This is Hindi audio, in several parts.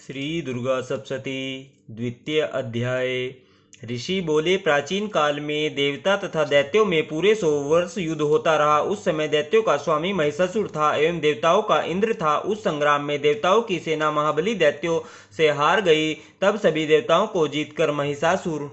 श्री दुर्गा सप्तशती द्वितीय अध्याय। ऋषि बोले, प्राचीन काल में देवता तथा दैत्यों में पूरे 100 वर्ष युद्ध होता रहा। उस समय दैत्यों का स्वामी महिषासुर था एवं देवताओं का इंद्र था। उस संग्राम में देवताओं की सेना महाबली दैत्यों से हार गई। तब सभी देवताओं को जीतकर महिषासुर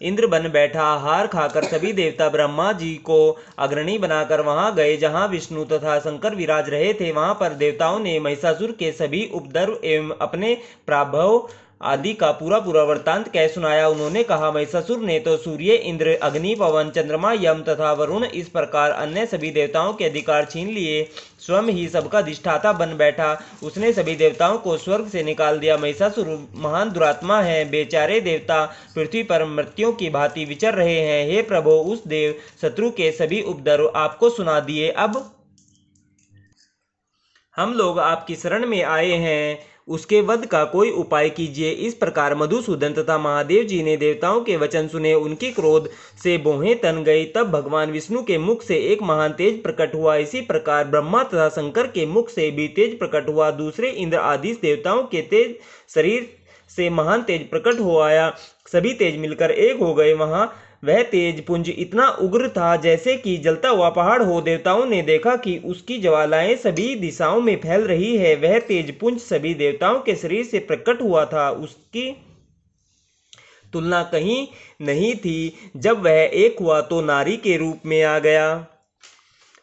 इंद्र बन बैठा। हार खाकर सभी देवता ब्रह्मा जी को अग्रणी बनाकर वहां गए जहां विष्णु तथा शंकर विराज रहे थे। वहां पर देवताओं ने महिषासुर के सभी उपद्रव एवं अपने प्राभव आदि का पूरा वृत्तांत कह सुनाया। उन्होंने कहा, महिषासुर ने तो सूर्य, इंद्र, अग्नि, पवन, चंद्रमा, यम तथा वरुण इस प्रकार अन्य सभी देवताओं के अधिकार छीन लिए। स्वयं ही सबका अधिष्ठाता बन बैठा। उसने सभी देवताओं को स्वर्ग से निकाल दिया। महिषासुर महान दुरात्मा है। बेचारे देवता पृथ्वी पर मृत्युओं की भांति विचर रहे हैं। हे प्रभु, उस देव शत्रु के सभी उपद्रव आपको सुना दिए। अब हम लोग आपकी शरण में आए हैं, उसके वध का कोई उपाय कीजिए। इस प्रकार मधुसूदन तथा महादेव जी ने देवताओं के वचन सुने। उनकी क्रोध से भौहें तन गई। तब भगवान विष्णु के मुख से एक महान तेज प्रकट हुआ। इसी प्रकार ब्रह्मा तथा शंकर के मुख से भी तेज प्रकट हुआ। दूसरे इंद्र आदि देवताओं के तेज शरीर से महान तेज प्रकट हो आया। सभी तेज मिलकर एक हो गए। वह तेज पुंज इतना उग्र था जैसे कि जलता हुआ पहाड़ हो। देवताओं ने देखा कि उसकी ज्वालाएं सभी दिशाओं में फैल रही है। वह तेज पुंज सभी देवताओं के शरीर से प्रकट हुआ था। उसकी तुलना कहीं नहीं थी। जब वह एक हुआ तो नारी के रूप में आ गया।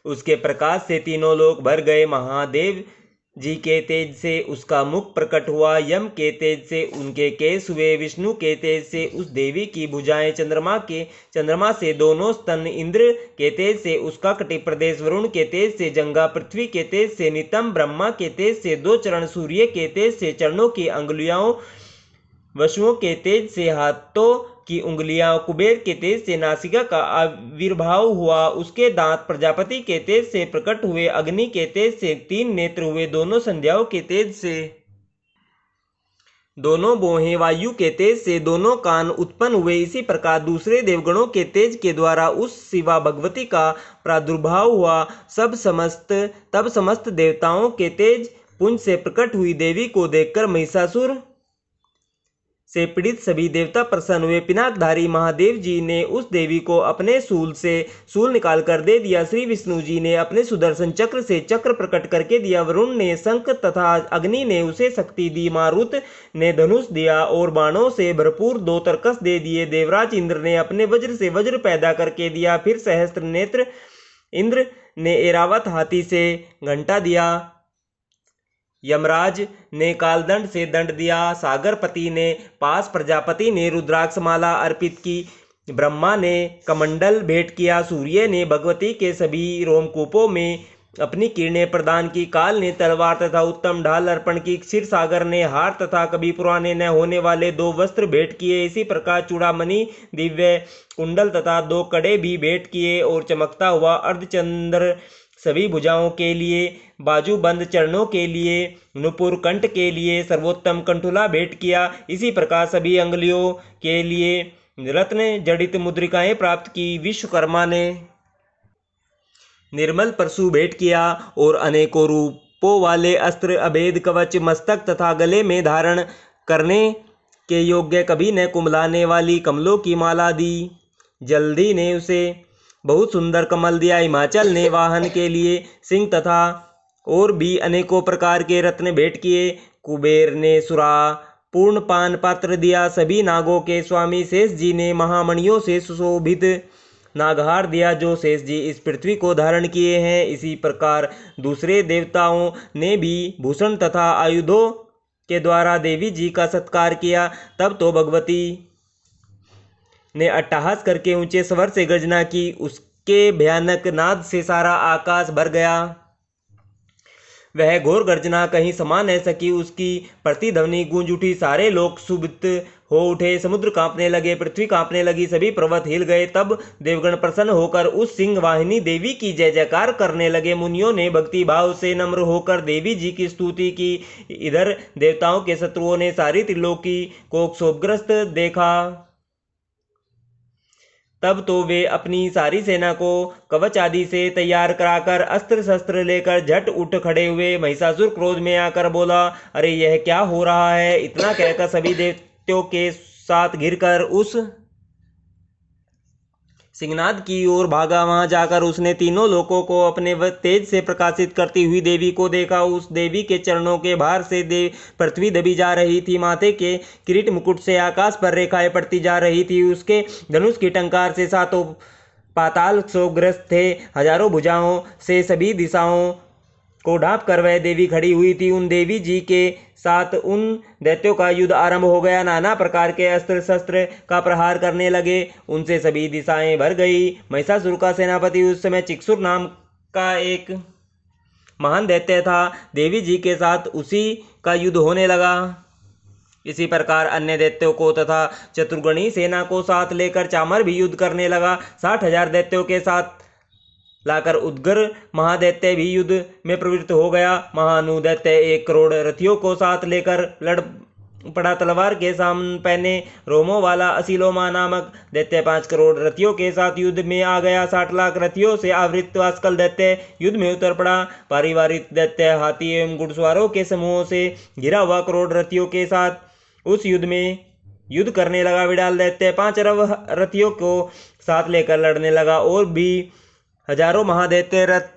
उसके प्रकाश से तीनों लोक भर गए। महादेव जी के तेज से उसका मुख प्रकट हुआ। यम के तेज से उनके केस हुए। विष्णु के तेज से उस देवी की भुजाएं। चंद्रमा से दोनों स्तन। इंद्र के तेज से उसका कटि प्रदेश। वरुण के तेज से जंगा। पृथ्वी के तेज से नितंब। ब्रह्मा के तेज से 2 चरण। सूर्य के तेज से चरणों की अंगुलियां। वसुओं के तेज से हाथों की उंगलियां। कुबेर के तेज से नासिका का आविर्भाव हुआ। उसके दांत प्रजापति के तेज से प्रकट हुए। अग्नि के तेज से 3 नेत्र हुए। दोनों संध्याओं के तेज से दोनों भौहें। वायु के तेज से दोनों कान उत्पन्न हुए। इसी प्रकार दूसरे देवगणों के तेज के द्वारा उस शिवा भगवती का प्रादुर्भाव हुआ। तब समस्त देवताओं के तेज पुंज से प्रकट हुई देवी को देखकर महिषासुर से पीड़ित सभी देवता प्रसन्न हुए। पिनाकधारी महादेव जी ने उस देवी को अपने शूल से शूल निकाल कर दे दिया। श्री विष्णु जी ने अपने सुदर्शन चक्र से चक्र प्रकट करके दिया। वरुण ने शंख तथा अग्नि ने उसे शक्ति दी। मारुत ने धनुष दिया और बाणों से भरपूर 2 तरकस दे दिए। देवराज इंद्र ने अपने वज्र से वज्र पैदा करके दिया। फिर सहस्त्र नेत्र इंद्र ने ऐरावत हाथी से घंटा दिया। यमराज ने कालदंड से दंड दिया। सागरपति ने पास। प्रजापति ने रुद्राक्षमाला अर्पित की। ब्रह्मा ने कमंडल भेंट किया। सूर्य ने भगवती के सभी रोमकूपों में अपनी किरणें प्रदान की। काल ने तलवार तथा उत्तम ढाल अर्पण की। क्षीर सागर ने हार तथा कभी पुराने न होने वाले 2 वस्त्र भेंट किए। इसी प्रकार चूड़ामणि, दिव्य कुंडल तथा 2 कड़े भी भेंट किए और चमकता हुआ अर्धचंद्र सभी भुजाओं के लिए, बाजूबंद चरणों के लिए, नुपुर कंठ के लिए सर्वोत्तम कंठुला भेंट किया। इसी प्रकार सभी अंगुलियों के लिए रत्न जड़ित मुद्रिकाएं प्राप्त की। विश्वकर्मा ने निर्मल परशु भेंट किया और अनेकों रूपों वाले अस्त्र, अभेद कवच, मस्तक तथा गले में धारण करने के योग्य कभी न कुंभलाने वाली कमलों की माला दी। जल्दी ने उसे बहुत सुंदर कमल दिया। हिमाचल ने वाहन के लिए सिंह तथा और भी अनेकों प्रकार के रत्न भेंट किए। कुबेर ने सुरा पूर्ण पान पात्र दिया। सभी नागों के स्वामी शेष जी ने महामणियों से सुशोभित नागहार दिया जो शेष जी इस पृथ्वी को धारण किए हैं। इसी प्रकार दूसरे देवताओं ने भी भूषण तथा आयुधों के द्वारा देवी जी का सत्कार किया। तब तो भगवती ने अट्टहास करके ऊंचे स्वर से गर्जना की। उसके भयानक नाद से सारा आकाश भर गया। वह घोर गर्जना कहीं समा न सकी। उसकी प्रतिध्वनि गूंज उठी। सारे लोग क्षुब्ध हो उठे। समुद्र कांपने लगे, पृथ्वी कांपने लगी, सभी पर्वत हिल गए। तब देवगण प्रसन्न होकर उस सिंह वाहिनी देवी की जय जयकार करने लगे। मुनियों ने भक्ति भाव से नम्र होकर देवी जी की स्तुति की। इधर देवताओं के शत्रुओं ने सारी त्रिलोकी को क्षोभग्रस्त देखा। तब तो वे अपनी सारी सेना को कवच आदि से तैयार कराकर अस्त्र शस्त्र लेकर झट उठ खड़े हुए। महिषासुर क्रोध में आकर बोला, अरे यह क्या हो रहा है। इतना कहकर सभी दैत्यों के साथ घिरकर उस सिंहनाद की ओर भागा। वहां जाकर उसने तीनों लोकों को अपने तेज से प्रकाशित करती हुई देवी को देखा। उस देवी के चरणों के भार से पृथ्वी दबी जा रही थी। माथे के किरीट मुकुट से आकाश पर रेखाएं पड़ती जा रही थी। उसके धनुष की टंकार से सातों पाताल सोग्रस्त थे। हजारों भुजाओं से सभी दिशाओं को ढांप कर वह देवी खड़ी हुई थी। उन देवी जी के साथ उन दैत्यों का युद्ध आरंभ हो गया। नाना प्रकार के अस्त्र शस्त्र का प्रहार करने लगे। उनसे सभी दिशाएं भर गई। महिषासुर का सेनापति उस समय चिक्षुर नाम का एक महान दैत्य था। देवी जी के साथ उसी का युद्ध होने लगा। इसी प्रकार अन्य दैत्यों को तथा चतुर्गणी सेना को साथ लेकर चामर भी युद्ध करने लगा। 60,000 दैत्यों के साथ लाकर उद्गर महादैत्य भी युद्ध में प्रवृत्त हो गया। महानु दैत्य 1 करोड़ रथियों को साथ लेकर लड़ पड़ा। तलवार के सामने पहने रोमों वाला असीलोमा नामक दैत्य 5 करोड़ रथियों के साथ युद्ध में आ गया। 60 लाख रथियों से आवृत वास्कल दैत्य युद्ध में उतर पड़ा। पारिवारिक दैत्य हाथी एवं घुड़सवारों के समूहों से घिरा हुआ करोड़ रथियों के साथ उस युद्ध में युद्ध करने लगा। विडाल दैत्य 5 अरब रथियों को साथ लेकर लड़ने लगा। और भी हजारों महादैत्य रथ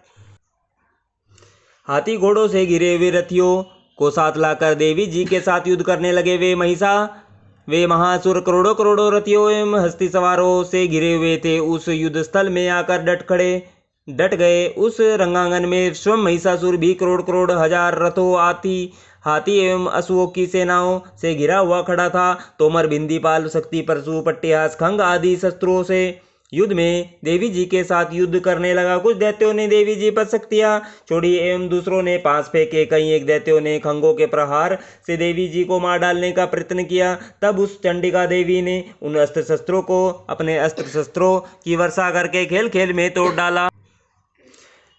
हाथी घोड़ों से घिरे हुए रथियों को साथ लाकर देवी जी के साथ युद्ध करने लगे। वे महासुर करोड़ों करोड़ों रथियों एवं हस्ती सवारों से घिरे हुए थे। उस युद्ध स्थल में आकर डट गए। उस रंगांगन में स्वयं महिषासुर भी करोड़ करोड़ हजार रथों हाथी एवं अश्वों की सेनाओं से घिरा हुआ खड़ा था। तोमर, बिंदीपाल, शक्ति, परशु, पट्टिहास, खंग आदि शस्त्रों से युद्ध में देवी जी के साथ युद्ध करने लगा। कुछ दैत्यों ने देवी जी पर शक्तियां छोड़ी एवं दूसरों ने पास फेंके। कई एक दैत्यों ने खंगों के प्रहार से देवी जी को मार डालने का प्रयत्न किया। तब उस चंडिका देवी ने उन अस्त्र शस्त्रों को अपने अस्त्र शस्त्रों की वर्षा करके खेल खेल में तोड़ डाला।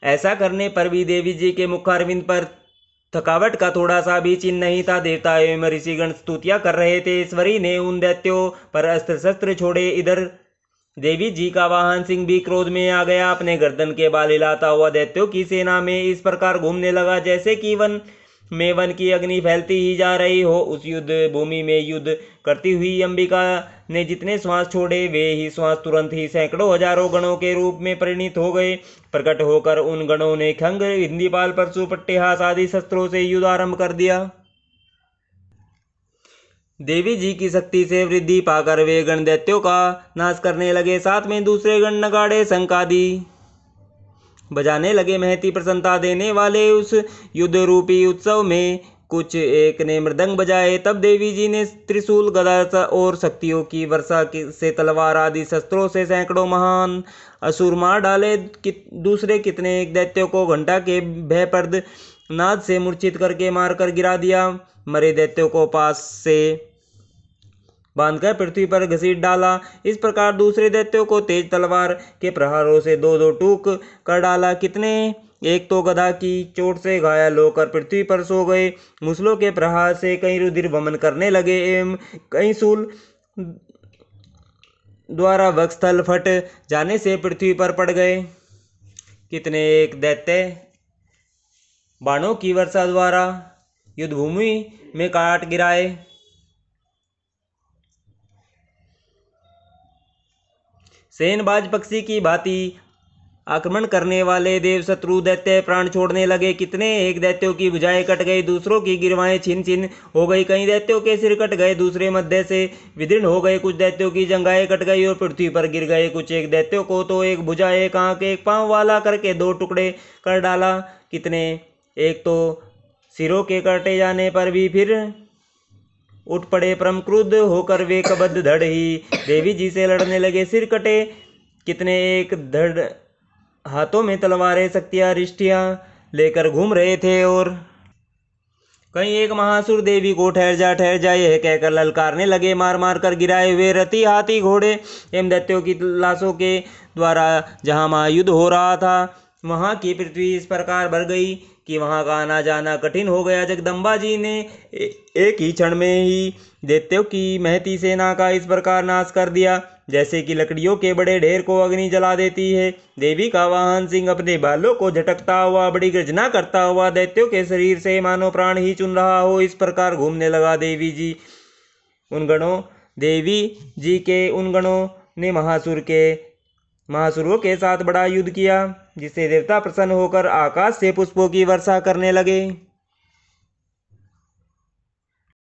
ऐसा करने पर भी देवी जी के मुखारविंद पर थकावट का थोड़ा सा भी चिन्ह नहीं था। देवता एवं ऋषिगण स्तुतियां कर रहे थे। ईश्वरी ने उन दैत्यों पर अस्त्र शस्त्र छोड़े। इधर देवी जी का वाहन सिंह भी क्रोध में आ गया। अपने गर्दन के बाल हिलाता हुआ दैत्यों की सेना में इस प्रकार घूमने लगा जैसे कि वन की अग्नि फैलती ही जा रही हो। उस युद्ध भूमि में युद्ध करती हुई अंबिका ने जितने श्वास छोड़े वे ही श्वास तुरंत ही सैकड़ों हजारों गणों के रूप में परिणित हो गए। प्रकट होकर उन गणों ने खंग, बिंदीपाल, परशु, पट्टिहास आदि शस्त्रों से युद्ध आरंभ कर दिया। देवी जी की शक्ति से वृद्धि पाकर वे गण दैत्यों का नाश करने लगे। साथ में दूसरे गण नगाड़े, शंख आदि बजाने लगे। महती प्रसन्नता देने वाले उस युद्ध रूपी उत्सव में कुछ एक ने मृदंग बजाए। तब देवी जी ने त्रिशूल, गदा और शक्तियों की वर्षा से तलवार आदि शस्त्रों से सैकड़ों महान असुर मार डाले। दूसरे कितने एक दैत्यों को घंटा के भयप्रद नाद से मूर्छित करके मारकर गिरा दिया। मरे दैत्यों को पास से बांधकर पृथ्वी पर घसीट डाला। इस प्रकार दूसरे दैत्यों को तेज तलवार के प्रहारों से दो दो टूक कर डाला। कितने एक तो गदा की चोट से घायल होकर पृथ्वी पर सो गए। मुसलों के प्रहार से कई रुधिर वमन करने लगे एवं कई शूल द्वारा वक्षस्थल फट जाने से पृथ्वी पर पड़ गए। कितने एक दैत्य बाणों की वर्षा द्वारा युद्ध भूमि में काट गिराए। सेनबाज पक्षी की भांति आक्रमण करने वाले देव शत्रु दैत्य प्राण छोड़ने लगे। कितने एक दैत्यों की भुजाएं कट गई, दूसरों की गिरवाएं छिन छिन हो गई। कई दैत्यों के सिर कट गए, दूसरे मध्य से विदीर्ण हो गए। कुछ दैत्यों की जंघाएं कट गई और पृथ्वी पर गिर गए। कुछ एक दैत्यों को तो एक भुजा, एक आंख, एक पांव वाला करके दो टुकड़े कर डाला। कितने एक तो सिरों के कटे जाने पर भी फिर उठ पड़े। परम क्रुद्ध होकर वे कबद्ध धड़ ही देवी जी से लड़ने लगे। सिर कटे कितने एक धड़ हाथों में तलवारें, शक्तियां, रिष्टियां लेकर घूम रहे थे। और कहीं एक महासुर देवी को ठहर जा यह कहकर ललकारने लगे। मार मार कर गिराए हुए रथी, हाथी, घोड़े एवं दैत्यों की लाशों के द्वारा जहां महायुद्ध हो रहा था वहां की पृथ्वी इस प्रकार भर गई कि वहां का आना जाना कठिन हो गया। जगदम्बा जी ने एक ही क्षण में ही दैत्यों की महती सेना का इस प्रकार नाश कर दिया। जैसे कि लकड़ियों के बड़े ढेर को अग्नि जला देती है। देवी का वाहन सिंह अपने बालों को झटकता हुआ बड़ी गर्जना करता हुआ दैत्यों के शरीर से मानो प्राण ही चुन रहा हो, इस प्रकार घूमने लगा। देवी जी उन गणों ने महासुरों के साथ बड़ा युद्ध किया, जिससे देवता प्रसन्न होकर आकाश से पुष्पों की वर्षा करने लगे।